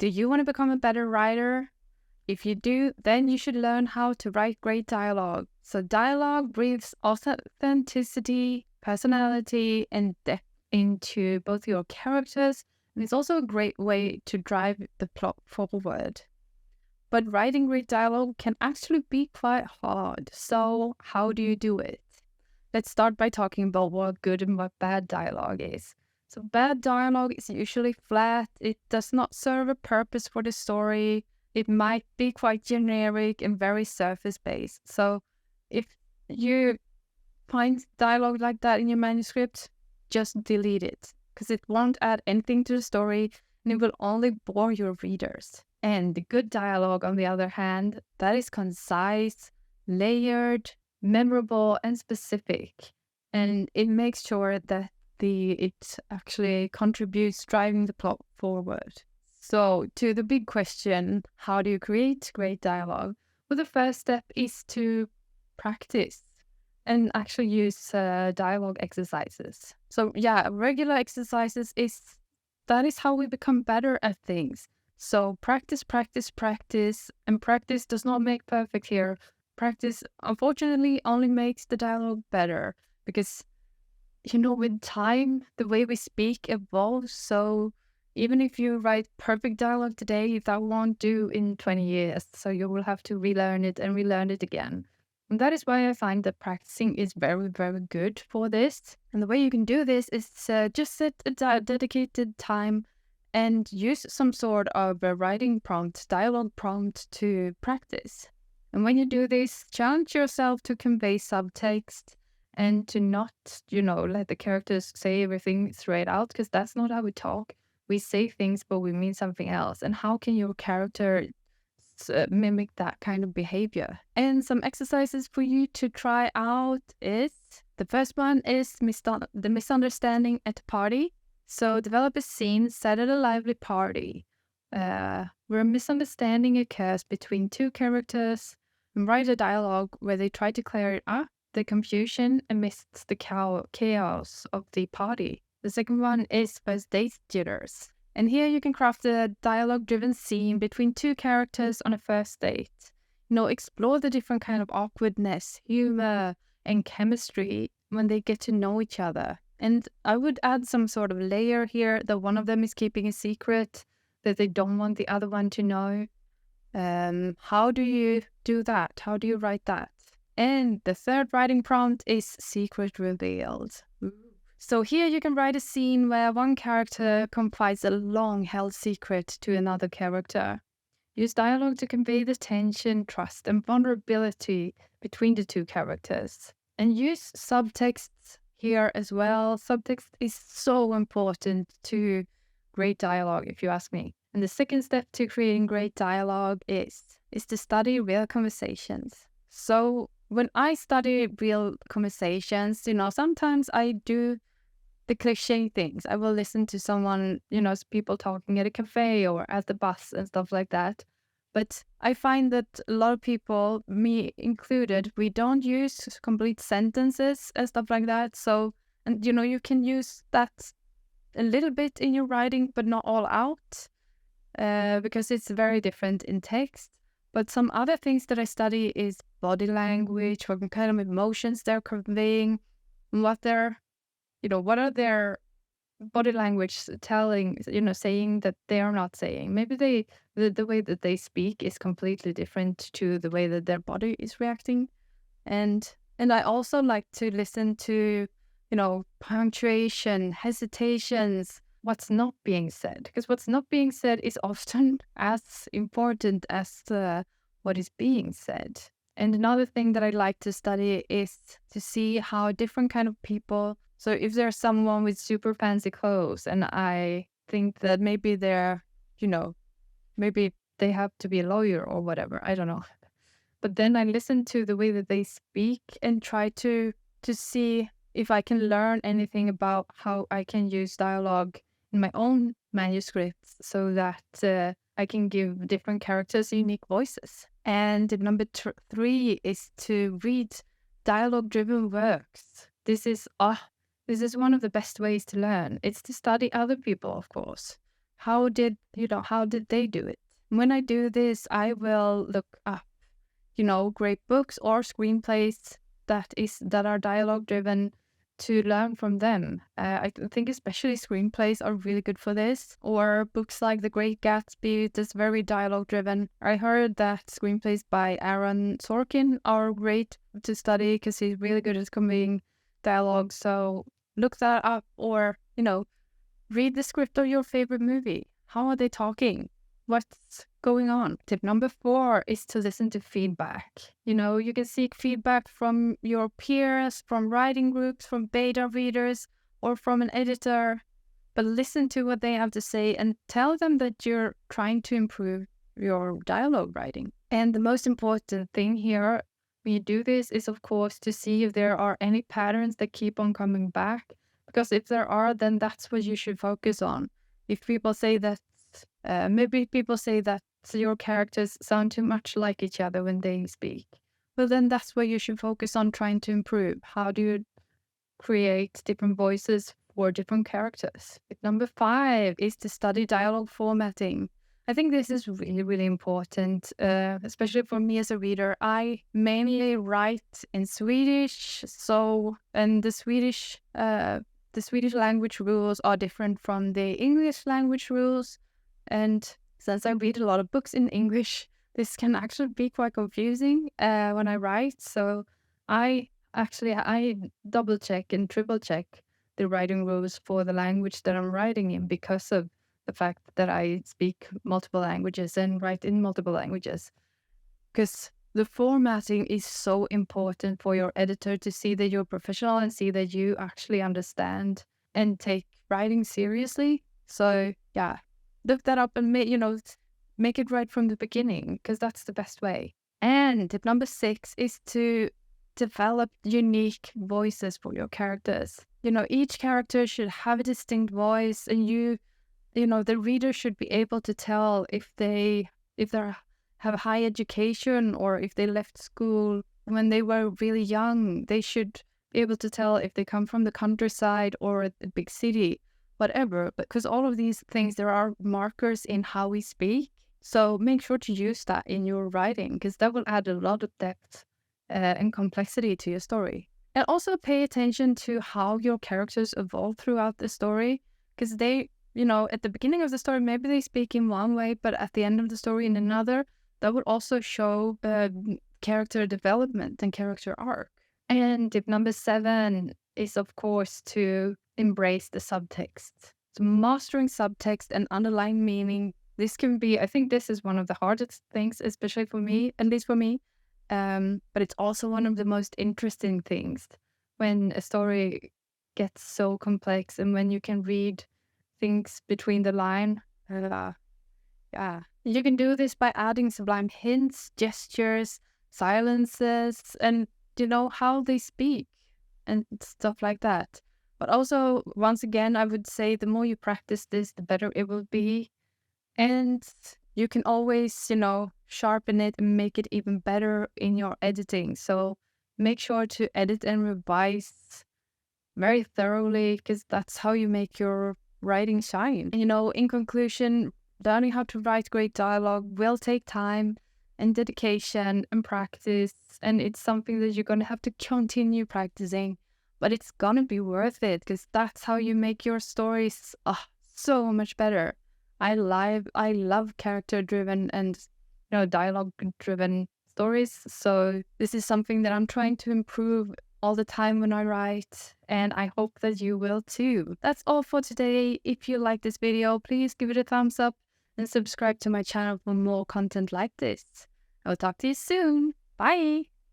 Do you want to become a better writer? If you do, then you should learn how to write great dialogue. So dialogue breathes authenticity, personality, and depth into both your characters, and it's also a great way to drive the plot forward. But writing great dialogue can actually be quite hard. So how do you do it? Let's start by talking about what good and what bad dialogue is. So bad dialogue is usually flat. It does not serve a purpose for the story. It might be quite generic and very surface-based. So if you find dialogue like that in your manuscript, just delete it, because it won't add anything to the story and it will only bore your readers. And the good dialogue, on the other hand, that is concise, layered, memorable, and specific. And it makes sure that it actually contributes driving the plot forward. So to the big question, how do you create great dialogue? Well, the first step is to practice and actually use dialogue exercises. So yeah, regular exercises that is how we become better at things. So practice, practice, practice, and practice does not make perfect here. Practice, unfortunately, only makes the dialogue better because, with time, the way we speak evolves. So even if you write perfect dialogue today, that won't do in 20 years. So you will have to relearn it and relearn it again. And that is why I find that practicing is very, very good for this. And the way you can do this is just set a dedicated time and use some sort of a writing prompt, dialogue prompt to practice. And when you do this, challenge yourself to convey subtext and to not, let the characters say everything straight out, because that's not how we talk. We say things, but we mean something else. And how can your character mimic that kind of behavior? And some exercises for you to try out is, the first one is the misunderstanding at a party. So develop a scene set at a lively party where a misunderstanding occurs between two characters, and write a dialogue where they try to clear up the confusion amidst the chaos of the party. The second one is first date jitters. And here you can craft a dialogue-driven scene between two characters on a first date. Explore the different kind of awkwardness, humor, and chemistry when they get to know each other. And I would add some sort of layer here that one of them is keeping a secret that they don't want the other one to know. How do you do that? How do you write that? And the third writing prompt is secret revealed. So here you can write a scene where one character confides a long-held secret to another character. Use dialogue to convey the tension, trust, and vulnerability between the two characters. And use subtexts here as well. Subtext is so important to great dialogue, if you ask me. And the second step to creating great dialogue is to study real conversations. So when I study real conversations, sometimes I do the cliche things. I will listen to someone, people talking at a cafe or at the bus and stuff like that. But I find that a lot of people, me included, we don't use complete sentences and stuff like that. So, and you can use that a little bit in your writing, but not all out, because it's very different in text. But some other things that I study is body language, what kind of emotions they're conveying, what are their body language telling, saying that they are not saying. Maybe the way that they speak is completely different to the way that their body is reacting. And I also like to listen to, punctuation, hesitations, what's not being said. Because what's not being said is often as important as what is being said. And another thing that I like to study is to see how different kind of people. So if there's someone with super fancy clothes and I think that maybe they're, maybe they have to be a lawyer or whatever, I don't know. But then I listen to the way that they speak and try to see if I can learn anything about how I can use dialogue in my own manuscripts so that I can give different characters unique voices. And number 3 is to read dialogue-driven works. This is one of the best ways to learn. It's to study other people, of course. how did they do it? When I do this, I will look up, great books or screenplays that are dialogue driven to learn from them. I think especially screenplays are really good for this, or books like The Great Gatsby that's very dialogue driven. I heard that screenplays by Aaron Sorkin are great to study because he's really good at conveying dialogue. So look that up, or read the script of your favorite movie. How are they talking? What's going on? Tip number 4 is to listen to feedback. You can seek feedback from your peers, from writing groups, from beta readers, or from an editor. But listen to what they have to say and tell them that you're trying to improve your dialogue writing. And the most important thing here when you do this is, of course, to see if there are any patterns that keep on coming back. Because if there are, then that's what you should focus on. If people say that, maybe people say that your characters sound too much like each other when they speak, well, then that's where you should focus on trying to improve. How do you create different voices for different characters? Tip number 5 is to study dialogue formatting. I think this is really, really important, especially for me as a reader. I mainly write in Swedish, and the Swedish language rules are different from the English language rules. And since I read a lot of books in English, this can actually be quite confusing when I write. So I double check and triple check the writing rules for the language that I'm writing in, because of the fact that I speak multiple languages and write in multiple languages. Because the formatting is so important for your editor to see that you're professional and see that you actually understand and take writing seriously. So yeah, look that up and make it right from the beginning, because that's the best way. And tip number 6 is to develop unique voices for your characters. Each character should have a distinct voice, and the reader should be able to tell if they have high education, or if they left school when they were really young. They should be able to tell if they come from the countryside or a big city, whatever. Because all of these things, there are markers in how we speak. So make sure to use that in your writing, because that will add a lot of depth and complexity to your story. And also pay attention to how your characters evolve throughout the story, because they, at the beginning of the story, maybe they speak in one way, but at the end of the story in another. That would also show character development and character arc. And tip number 7 is, of course, to embrace the subtext. So mastering subtext and underlying meaning, I think this is one of the hardest things, especially for me, at least for me. But it's also one of the most interesting things when a story gets so complex and when you can read things between the line. Yeah. You can do this by adding sublime hints, gestures, silences, and how they speak and stuff like that. But also, once again, I would say the more you practice this, the better it will be. And you can always, sharpen it and make it even better in your editing. So make sure to edit and revise very thoroughly, because that's how you make your writing shine. In conclusion, learning how to write great dialogue will take time and dedication and practice, and it's something that you're going to have to continue practicing, but it's going to be worth it, because that's how you make your stories so much better. I love character-driven and dialogue-driven stories, so this is something that I'm trying to improve all the time when I write, and I hope that you will too. That's all for today. If you like this video, please give it a thumbs up and subscribe to my channel for more content like this. I'll talk to you soon. Bye!